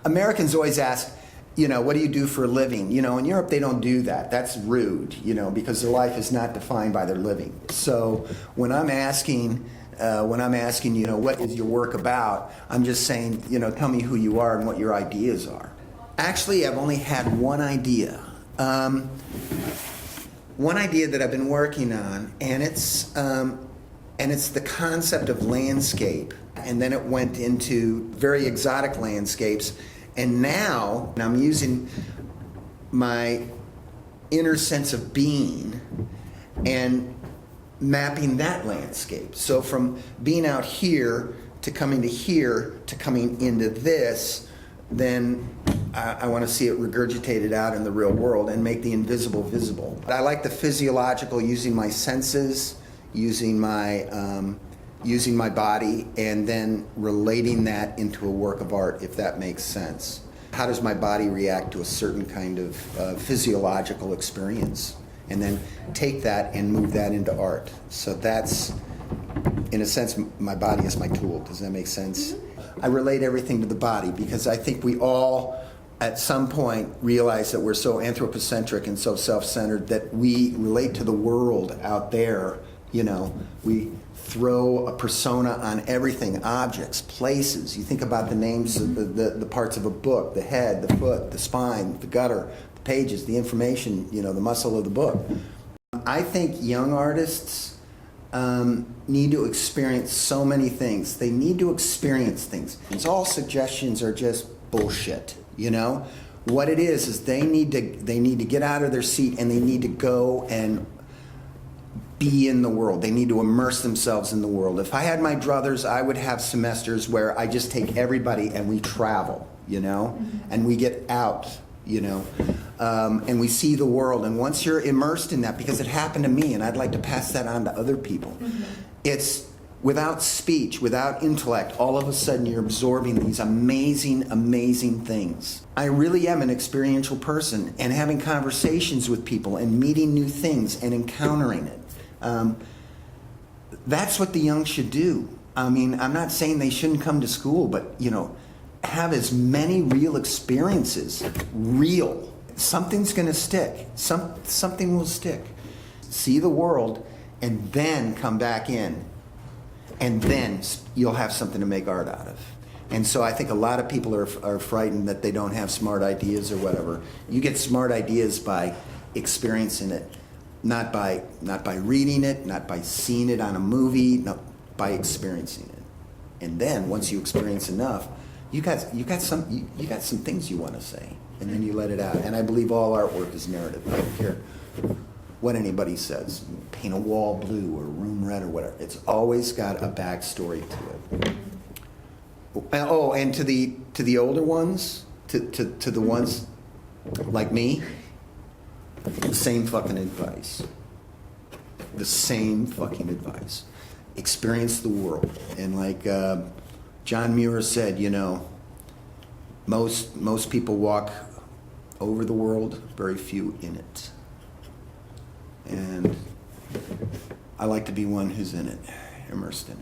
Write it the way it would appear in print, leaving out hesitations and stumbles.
Americans always ask, what do you do for a living? In Europe they don't do that. That's rude, because their life is not defined by their living. So when I'm asking, what is your work about? I'm just saying, tell me who you are and what your ideas are. Actually, I've only had one idea. One idea that I've been working on, and it's the concept of landscape. And then it went into very exotic landscapes. And now I'm using my inner sense of being and mapping that landscape. So from being out here to coming to here to coming into this, then I want to see it regurgitated out in the real world and make the invisible visible. I like the physiological, using my senses, using my body, and then relating that into a work of art, if that makes sense. How does my body react to a certain kind of physiological experience? And then take that and move that into art. So that's, in a sense, my body is my tool. Does that make sense? I relate everything to the body because I think we all, at some point, realize that we're so anthropocentric and so self-centered that we relate to the world out there. We throw a persona on everything, objects, places. You think about the names of the parts of a book, the head, the foot, the spine, the gutter, the pages, the information, the muscle of the book. I think young artists need to experience so many things. They need to experience things. All suggestions are just bullshit, What it is they need to get out of their seat and they need to go and be in the world. They need to immerse themselves in the world. If I had my druthers, I would have semesters where I just take everybody and we travel, and we get out, and we see the world. And once you're immersed in that, because it happened to me and I'd like to pass that on to other people, it's without speech, without intellect, all of a sudden you're absorbing these amazing, amazing things. I really am an experiential person, and having conversations with people and meeting new things and encountering it. That's what the young should do. I'm not saying they shouldn't come to school, but, have as many real experiences. Real. Something's going to stick. Something will stick. See the world, and then come back in. And then you'll have something to make art out of. And so I think a lot of people are frightened that they don't have smart ideas or whatever. You get smart ideas by experiencing it. Not by reading it, not by seeing it on a movie, no, by experiencing it. And then once you experience enough, you got some things you want to say, and then you let it out. And I believe all artwork is narrative. I don't care what anybody says. Paint a wall blue or a room red or whatever. It's always got a backstory to it. Oh, and to the older ones, to the ones like me. The same fucking advice. The same fucking advice. Experience the world. And like John Muir said, most people walk over the world, very few in it. And I like to be one who's in it, immersed in it.